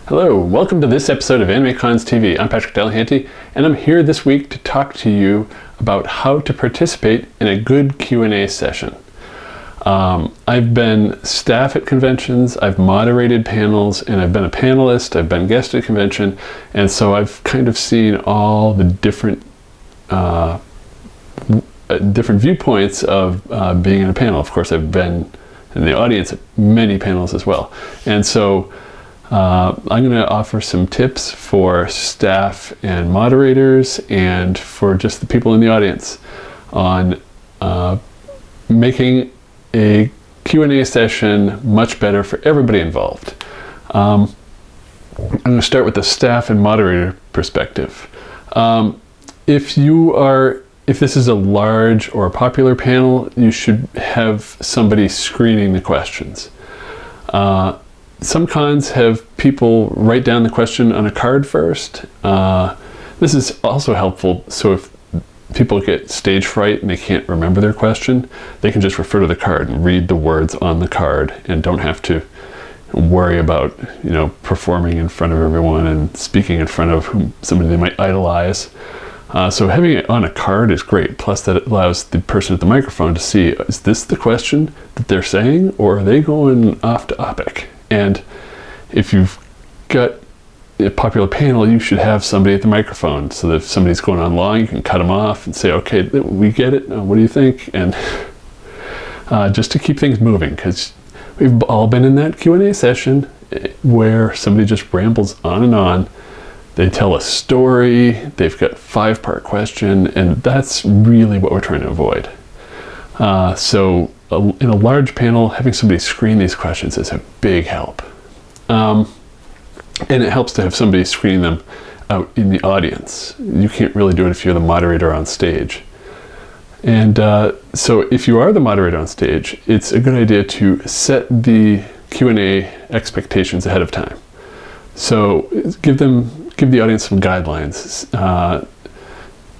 Hello, welcome to this episode of AnimeCons TV. I'm Patrick Delahanty, and I'm here this week to talk to you about how to participate in a good Q&A session. I've been staff at conventions, I've moderated panels, and I've been a panelist, I've been guest at a convention, and so I've kind of seen all the different viewpoints of being in a panel. Of course, I've been in the audience at many panels as well. And so I'm going to offer some tips for staff and moderators and for just the people in the audience on making a Q&A session much better for everybody involved. I'm going to start with the staff and moderator perspective. If this is a large or a popular panel, you should have somebody screening the questions. Some cons have people write down the question on a card first. This is also helpful, so if people get stage fright and they can't remember their question, they can just refer to the card and read the words on the card and don't have to worry about, performing in front of everyone and speaking in front of somebody they might idolize. So having it on a card is great. Plus that allows the person at the microphone to see, is this the question that they're saying, or are they going off topic? And if you've got a popular panel, you should have somebody at the microphone so that if somebody's going on long, you can cut them off and say, okay, we get it. What do you think? And just to keep things moving, because we've all been in that Q&A session where somebody just rambles on and on. They tell a story, they've got a 5-part question, and that's really what we're trying to avoid. So in a large panel, having somebody screen these questions is a big help. And it helps to have somebody screening them out in the audience. You can't really do it if you're the moderator on stage. And so if you are the moderator on stage, it's a good idea to set the Q&A expectations ahead of time. So give the audience some guidelines.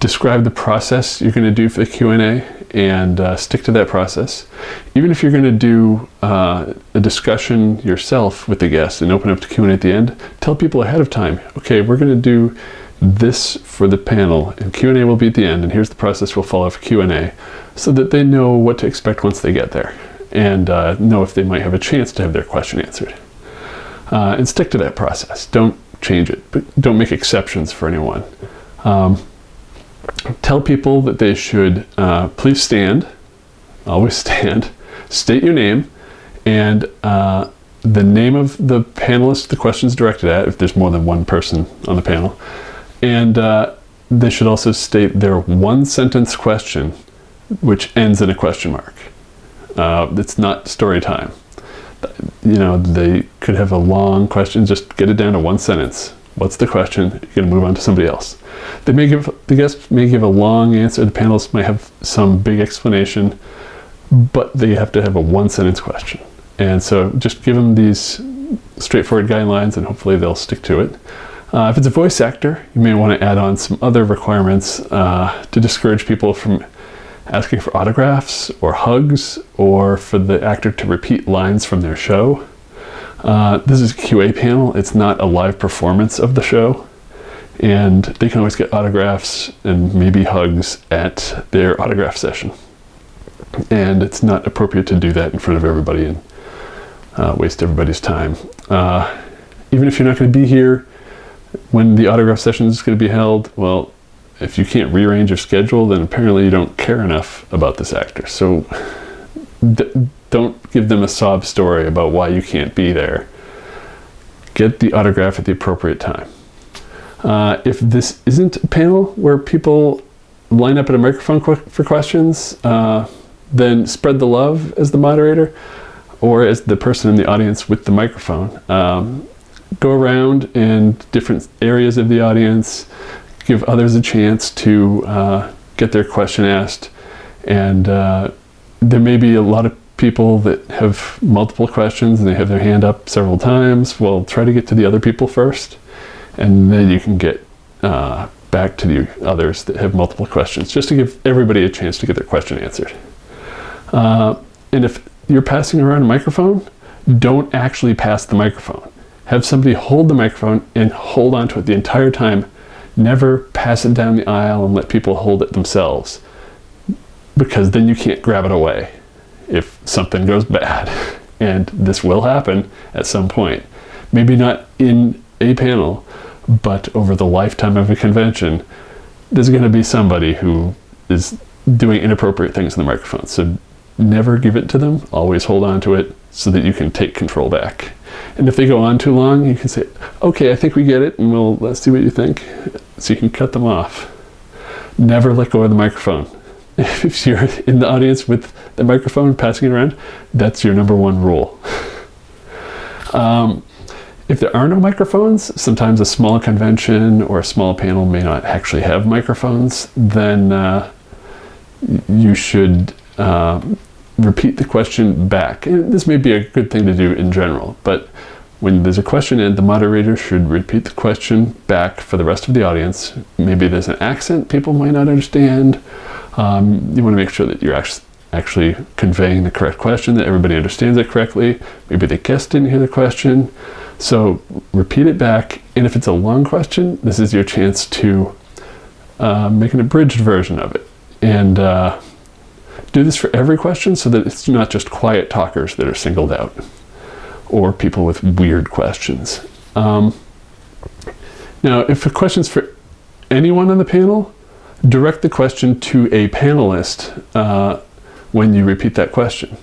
Describe the process you're going to do for the Q&A and stick to that process. Even if you're going to do a discussion yourself with the guest and open up to Q&A at the end, tell people ahead of time, okay, we're going to do this for the panel and Q&A will be at the end, and here's the process we'll follow for Q&A, so that they know what to expect once they get there and know if they might have a chance to have their question answered. And stick to that process. Don't change it, but don't make exceptions for anyone. Tell people that they should please stand, always stand, state your name, and the name of the panelist the question's directed at, if there's more than one person on the panel. And they should also state their one-sentence question, which ends in a question mark. It's not story time. They could have a long question, just get it down to one sentence. What's the question? You're going to move on to somebody else. The guest may give a long answer, the panelists might have some big explanation, but they have to have a one-sentence question. And so just give them these straightforward guidelines and hopefully they'll stick to it. If it's a voice actor, you may want to add on some other requirements to discourage people from asking for autographs or hugs, or for the actor to repeat lines from their show. This is a QA panel, it's not a live performance of the show, and they can always get autographs and maybe hugs at their autograph session. And it's not appropriate to do that in front of everybody and waste everybody's time. Even if you're not going to be here when the autograph session is going to be held, well, if you can't rearrange your schedule, then apparently you don't care enough about this actor. So don't give them a sob story about why you can't be there. Get the autograph at the appropriate time. If this isn't a panel where people line up at a microphone for questions, then spread the love as the moderator or as the person in the audience with the microphone. Go around in different areas of the audience, give others a chance to get their question asked, and there may be a lot of people that have multiple questions and they have their hand up several times. Well, try to get to the other people first, and then you can get back to the others that have multiple questions, just to give everybody a chance to get their question answered. And if you're passing around a microphone, don't actually pass the microphone. have somebody hold the microphone and hold onto it the entire time. Never pass it down the aisle and let people hold it themselves, because then you can't grab it away if something goes bad. And this will happen at some point. Maybe not in a panel, but over the lifetime of a convention, there's going to be somebody who is doing inappropriate things in the microphone. So never give it to them. Always hold on to it so that you can take control back. And if they go on too long, you can say, okay, I think we get it, and let's see what you think. So you can cut them off. Never let go of the microphone. If you're in the audience with the microphone, passing it around, that's your number one rule. If there are no microphones, sometimes a small convention or a small panel may not actually have microphones, then you should repeat the question back. And this may be a good thing to do in general, but when there's a question and the moderator should repeat the question back for the rest of the audience. Maybe there's an accent people might not understand. You want to make sure that you're actually conveying the correct question, that everybody understands it correctly. Maybe the guest didn't hear the question. So repeat it back, and if it's a long question, this is your chance to make an abridged version of it. And do this for every question so that it's not just quiet talkers that are singled out, or people with weird questions. Now, if a question's for anyone on the panel, direct the question to a panelist when you repeat that question.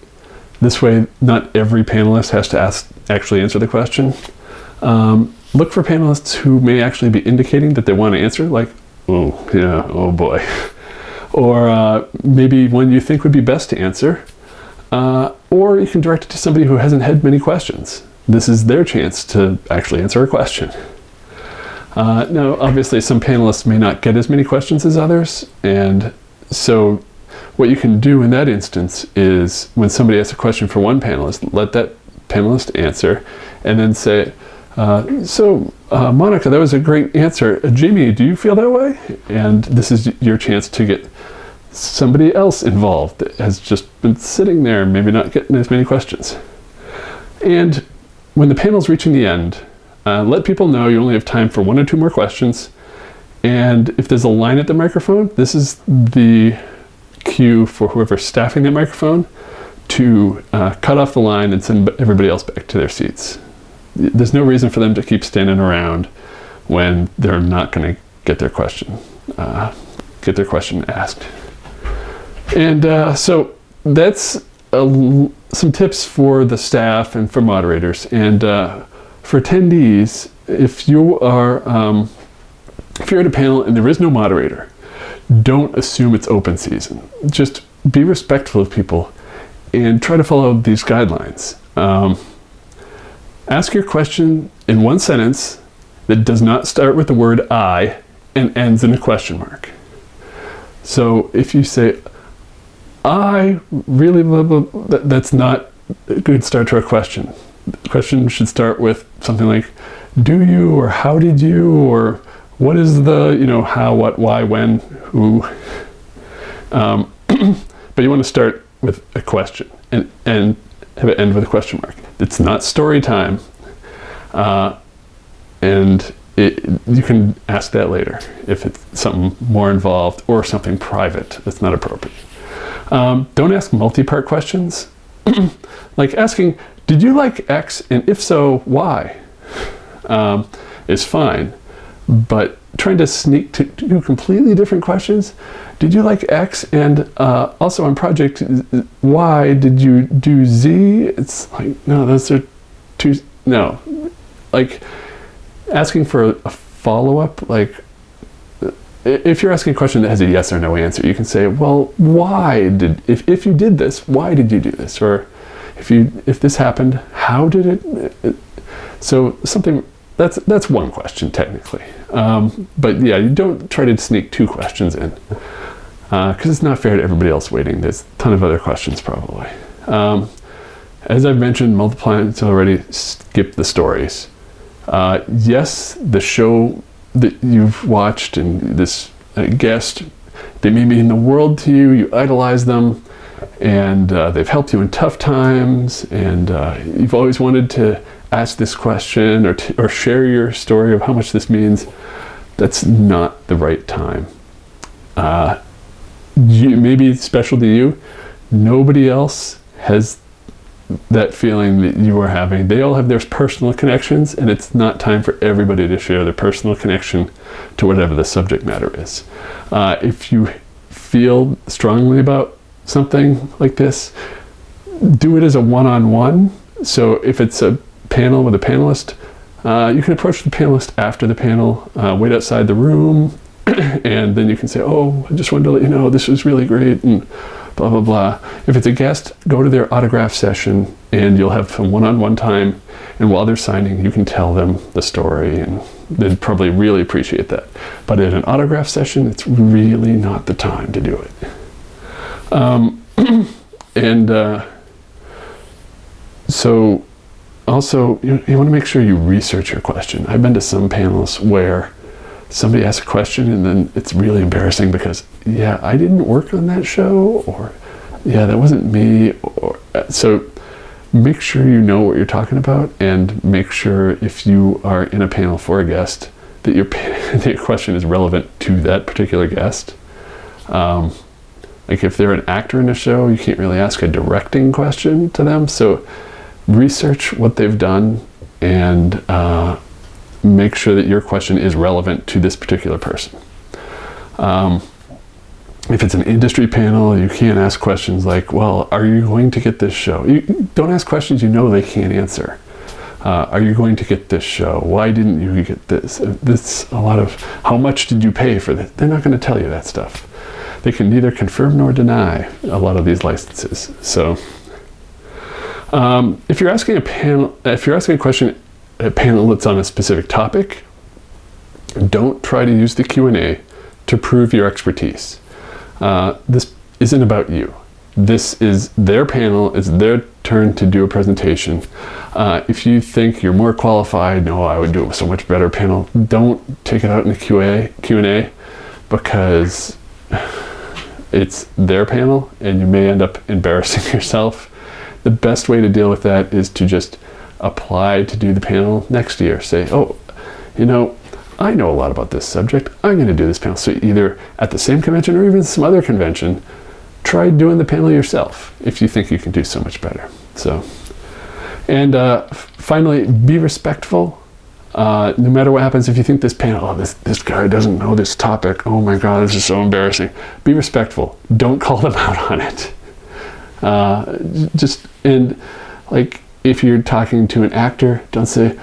This way, not every panelist has to actually answer the question. Look for panelists who may actually be indicating that they want to answer, like, oh, yeah, oh boy. Or maybe one you think would be best to answer. Or you can direct it to somebody who hasn't had many questions. This is their chance to actually answer a question. Now, obviously, some panelists may not get as many questions as others, and so what you can do in that instance is when somebody asks a question for one panelist, let that panelist answer, and then say, Monica, that was a great answer. Jamie, do you feel that way? And this is your chance to get somebody else involved that has just been sitting there, maybe not getting as many questions. And when the panel's reaching the end, let people know you only have time for 1 or 2 more questions. And if there's a line at the microphone, this is the cue for whoever's staffing that microphone to cut off the line and send everybody else back to their seats. There's no reason for them to keep standing around when they're not going to get their question asked. And so that's some tips for the staff and for moderators. And for attendees, if you're at a panel and there is no moderator, don't assume it's open season. Just be respectful of people and try to follow these guidelines. Ask your question in one sentence that does not start with the word I and ends in a question mark. So if you say, I really blah, blah, blah, that's not a good start to a question. The question should start with something like, do you, or how did you, or what is the, how, what, why, when, who. But you want to start with a question and have it end with a question mark. It's not story time. And you can ask that later if it's something more involved or something private that's not appropriate. Don't ask multi-part questions. Like asking, did you like X, and if so, why? Is fine. But trying to sneak to two completely different questions. Did you like X, and also on project Y, did you do Z? It's like, no, those are two, no. Like asking for a follow-up, like if you're asking a question that has a yes or no answer, you can say, well, why did, if you did this, why did you do this? Or if this happened, how did it? So something, that's one question technically. But yeah, you don't try to sneak two questions in because it's not fair to everybody else waiting. There's a ton of other questions probably. As I've mentioned multiple times already, skip the stories. Yes, the show that you've watched and this guest, they may mean the world to you, you idolize them, and they've helped you in tough times, and you've always wanted to ask this question or share your story of how much this means, that's not the right time. Maybe it's special to you. Nobody else has that feeling that you are having. They all have their personal connections, and it's not time for everybody to share their personal connection to whatever the subject matter is. If you feel strongly about something like this, do it as a one-on-one. So if it's a panel with a panelist, you can approach the panelist after the panel, wait outside the room, and then you can say, oh, I just wanted to let you know this was really great, and blah, blah, blah. If it's a guest, go to their autograph session, and you'll have some one-on-one time, and while they're signing, you can tell them the story, and they'd probably really appreciate that. But at an autograph session, it's really not the time to do it. So also, you want to make sure you research your question. I've been to some panels where somebody asks a question and then it's really embarrassing because, yeah, I didn't work on that show, or yeah, that wasn't me. So make sure you know what you're talking about, and make sure if you are in a panel for a guest that your question is relevant to that particular guest. Like if they're an actor in a show, you can't really ask a directing question to them. So research what they've done and make sure that your question is relevant to this particular person. If it's an industry panel, you can't ask questions like, well, are you going to get this show? You don't ask questions you know they can't answer. Are you going to get this show? Why didn't you get this? This a lot of, how much did you pay for this? They're not going to tell you that stuff. They can neither confirm nor deny a lot of these licenses. So if you're asking a question at a panel that's on a specific topic, don't try to use the Q&A to prove your expertise. This isn't about you. This is their panel. It's their turn to do a presentation. If you think you're more qualified, no, I would do a so much better panel, don't take it out in the Q&A, because it's their panel and you may end up embarrassing yourself. The best way to deal with that is to just apply to do the panel next year. Say, oh, you know, I know a lot about this subject. I'm going to do this panel. So either at the same convention or even some other convention, try doing the panel yourself if you think you can do so much better. So, and finally, be respectful. No matter what happens, if you think this panel, oh, this guy doesn't know this topic, oh my God, this is so embarrassing. Be respectful. Don't call them out on it. And like, if you're talking to an actor, don't say,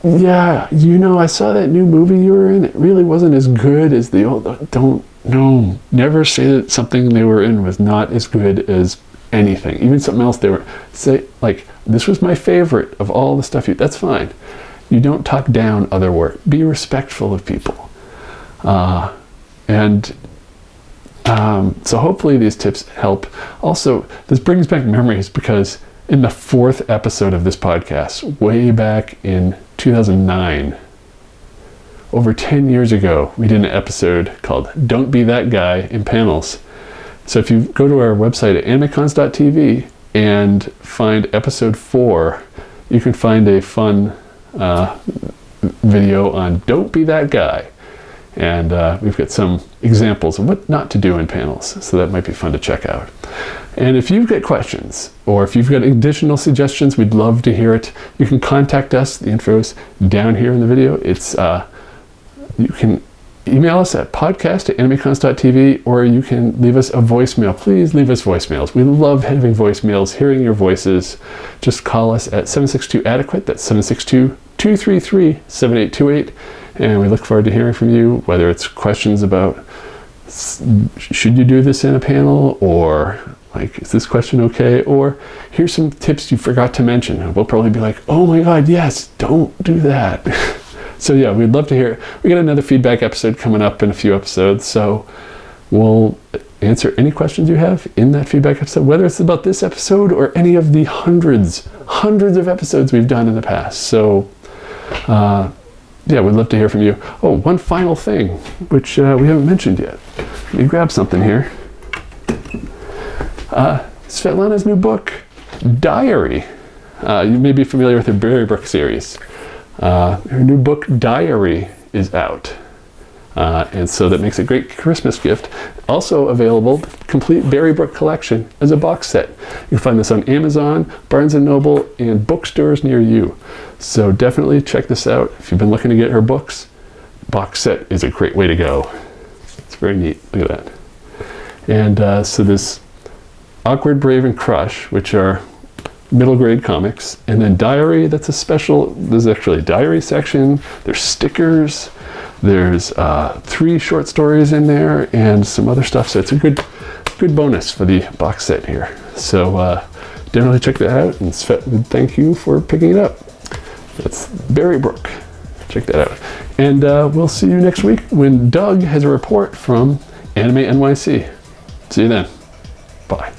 yeah, you know, I saw that new movie you were in. It really wasn't as good as the old. No, never say that something they were in was not as good as anything. Even something else they were, say, like, this was my favorite of all the stuff that's fine. You don't talk down other work. Be respectful of people. So hopefully these tips help. Also, this brings back memories because in the 4th episode of this podcast, way back in 2009, over 10 years ago, we did an episode called Don't Be That Guy in Panels. So if you go to our website at AnimeCons.tv and find episode 4, you can find a fun video on Don't Be That Guy. And we've got some examples of what not to do in panels, so that might be fun to check out. And if you've got questions, or if you've got additional suggestions, we'd love to hear it. You can contact us. The info's down here in the video. It's you can email us at podcast@animecons.tv, or you can leave us a voicemail. Please leave us voicemails. We love having voicemails, hearing your voices. Just call us at 762-ADEQUATE. That's 762-233-7828. And we look forward to hearing from you, whether it's questions about should you do this in a panel, or like, is this question okay? Or here's some tips you forgot to mention. And we'll probably be like, oh my God, yes, don't do that. So yeah, we'd love to hear it. We got another feedback episode coming up in a few episodes. So we'll answer any questions you have in that feedback episode, whether it's about this episode or any of the hundreds of episodes we've done in the past. So yeah, we'd love to hear from you. Oh, one final thing, which we haven't mentioned yet. Let me grab something here. Svetlana's new book, Diary. You may be familiar with her Berrybrook series. Her new book, Diary, is out. And so that makes a great Christmas gift. Also available, complete Berrybrook collection as a box set. You can find this on Amazon, Barnes & Noble, and bookstores near you. So definitely check this out. If you've been looking to get her books, box set is a great way to go. It's very neat. Look at that. And so there's Awkward, Brave, and Crush, which are middle grade comics. And then Diary, that's a special, there's actually a diary section. There's stickers. There's 3 short stories in there and some other stuff. So it's a good bonus for the box set here. So definitely check that out. And Svet, thank you for picking it up. That's Berrybrook. Check that out. And we'll see you next week when Doug has a report from Anime NYC. See you then. Bye.